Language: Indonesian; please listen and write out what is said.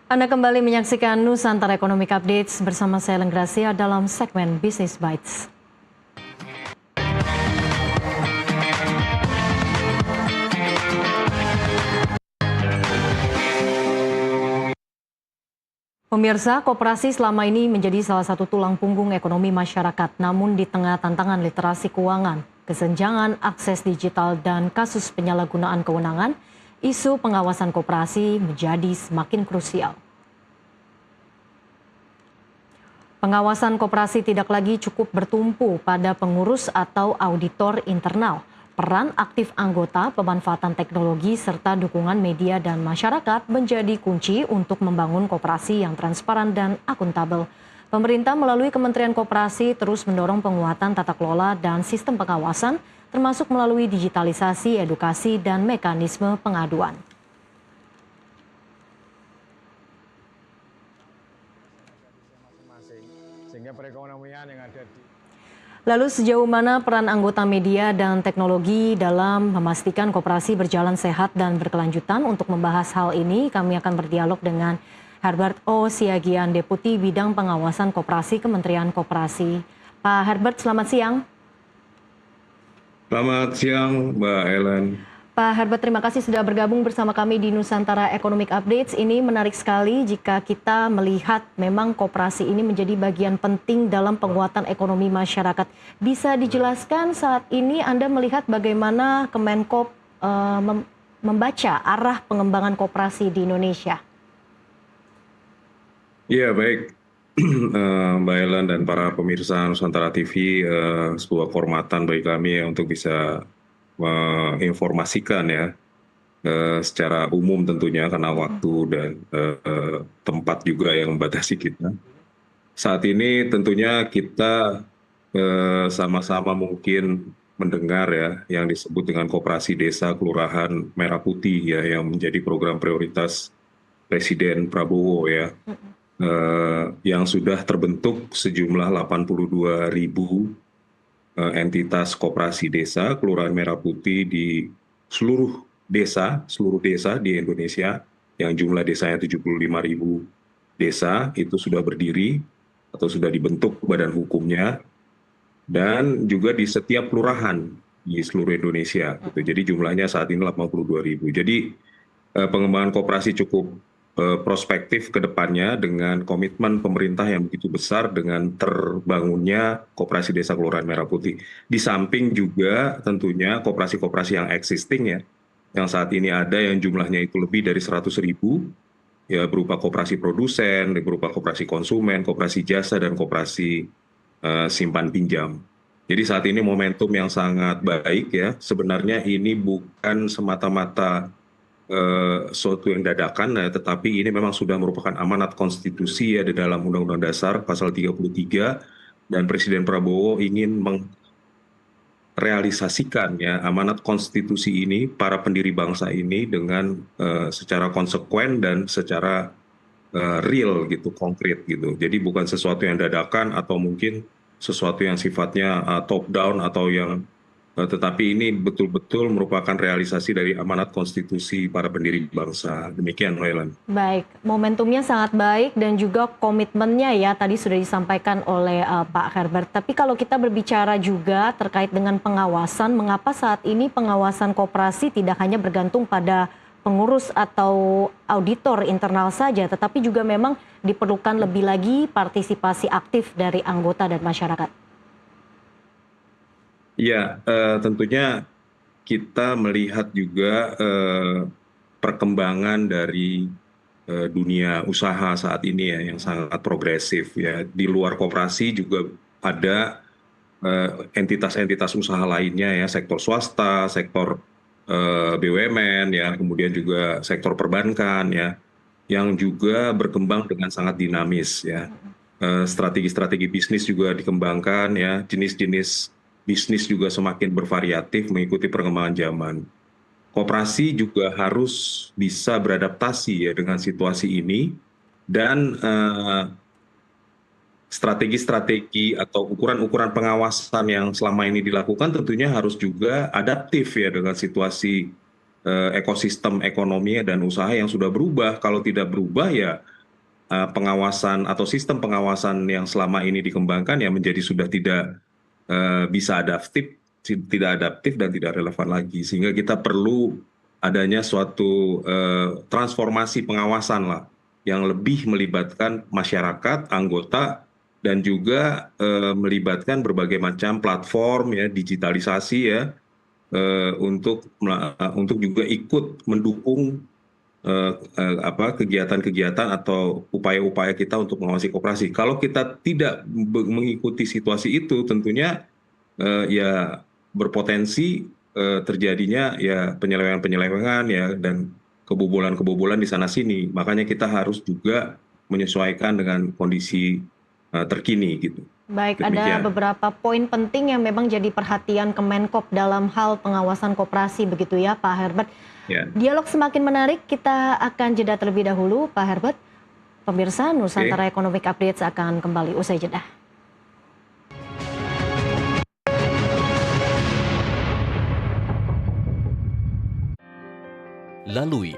Anda kembali menyaksikan Nusantara Economic Updates bersama saya Lenggrasia dalam segmen Business Bites. Pemirsa, koperasi selama ini menjadi salah satu tulang punggung ekonomi masyarakat. Namun di tengah tantangan literasi keuangan, kesenjangan akses digital, dan kasus penyalahgunaan kewenangan, isu pengawasan koperasi menjadi semakin krusial. Pengawasan koperasi tidak lagi cukup bertumpu pada pengurus atau auditor internal. Peran aktif anggota, pemanfaatan teknologi, serta dukungan media dan masyarakat menjadi kunci untuk membangun koperasi yang transparan dan akuntabel. Pemerintah melalui Kementerian Koperasi terus mendorong penguatan tata kelola dan sistem pengawasan, termasuk melalui digitalisasi, edukasi, dan mekanisme pengaduan. Sehingga perekonomian yang ada di... Lalu sejauh mana peran anggota media dan teknologi dalam memastikan koperasi berjalan sehat dan berkelanjutan? Untuk membahas hal ini, kami akan berdialog dengan Herbert O. Siagian, Deputi Bidang Pengawasan Koperasi Kementerian Koperasi. Pak Herbert, selamat siang. Selamat siang, Mbak Ellen. Pak Herbert, terima kasih sudah bergabung bersama kami di Nusantara Economic Updates. Ini menarik sekali jika kita melihat memang koperasi ini menjadi bagian penting dalam penguatan ekonomi masyarakat. Bisa dijelaskan saat ini Anda melihat bagaimana Kemenkop membaca arah pengembangan koperasi di Indonesia? Iya, baik. Mbak Ellen dan para pemirsa Nusantara TV, sebuah kehormatan bagi kami ya untuk bisa menginformasikan ya secara umum tentunya karena waktu dan tempat juga yang membatasi kita. Saat ini tentunya kita sama-sama mungkin mendengar ya yang disebut dengan Koperasi Desa Kelurahan Merah Putih ya yang menjadi program prioritas Presiden Prabowo ya. Yang sudah terbentuk sejumlah 82.000 entitas koperasi desa Kelurahan Merah Putih di seluruh desa di Indonesia yang jumlah desanya 75.000 desa itu sudah berdiri atau sudah dibentuk badan hukumnya dan juga di setiap kelurahan di seluruh Indonesia gitu. Jadi jumlahnya saat ini 82.000. Jadi pengembangan koperasi cukup prospektif ke depannya dengan komitmen pemerintah yang begitu besar dengan terbangunnya Koperasi Desa Kelurahan Merah Putih. Di samping juga tentunya koperasi-koperasi yang existing ya, yang saat ini ada yang jumlahnya itu lebih dari 100.000, ya berupa koperasi produsen, berupa koperasi konsumen, koperasi jasa, dan koperasi simpan pinjam. Jadi saat ini momentum yang sangat baik ya, sebenarnya ini bukan semata-mata suatu yang dadakan, tetapi ini memang sudah merupakan amanat konstitusi ya di dalam Undang-Undang Dasar pasal 33 dan Presiden Prabowo ingin merealisasikan ya amanat konstitusi ini para pendiri bangsa ini dengan secara konsekuen dan secara real gitu, konkret gitu. Jadi bukan sesuatu yang dadakan atau mungkin sesuatu yang sifatnya top down atau yang tetapi ini betul-betul merupakan realisasi dari amanat konstitusi para pendiri bangsa. Demikian, Wailan. Baik, momentumnya sangat baik dan juga komitmennya ya tadi sudah disampaikan oleh Pak Herbert. Tapi kalau kita berbicara juga terkait dengan pengawasan, mengapa saat ini pengawasan koperasi tidak hanya bergantung pada pengurus atau auditor internal saja, tetapi juga memang diperlukan lebih lagi partisipasi aktif dari anggota dan masyarakat? Ya, tentunya kita melihat juga perkembangan dari dunia usaha saat ini ya yang sangat progresif ya. Di luar koperasi juga ada entitas-entitas usaha lainnya ya, sektor swasta, sektor BUMN ya, kemudian juga sektor perbankan ya, yang juga berkembang dengan sangat dinamis ya. Strategi-strategi bisnis juga dikembangkan ya, jenis-jenis bisnis juga semakin bervariatif mengikuti perkembangan zaman. Koperasi juga harus bisa beradaptasi ya dengan situasi ini dan strategi-strategi atau ukuran-ukuran pengawasan yang selama ini dilakukan tentunya harus juga adaptif ya dengan situasi ekosistem ekonomi dan usaha yang sudah berubah. Kalau tidak berubah ya pengawasan atau sistem pengawasan yang selama ini dikembangkan ya menjadi sudah tidak bisa tidak adaptif dan tidak relevan lagi. Sehingga kita perlu adanya suatu transformasi pengawasan lah yang lebih melibatkan masyarakat, anggota, dan juga melibatkan berbagai macam platform ya, digitalisasi ya, untuk juga ikut mendukung kegiatan-kegiatan atau upaya-upaya kita untuk mengawasi koperasi. Kalau kita tidak mengikuti situasi itu, tentunya ya berpotensi terjadinya ya penyelewengan-penyelewengan ya dan kebobolan-kebobolan di sana sini. Makanya kita harus juga menyesuaikan dengan kondisi terkini gitu. Baik, ada Demikian. beberapa poin penting yang memang jadi perhatian Kemenkop dalam hal pengawasan koperasi begitu ya Pak Herbert. Ya. Dialog semakin menarik, kita akan jeda terlebih dahulu Pak Herbert. Pemirsa, Nusantara Economic Updates akan kembali usai jeda. Lalui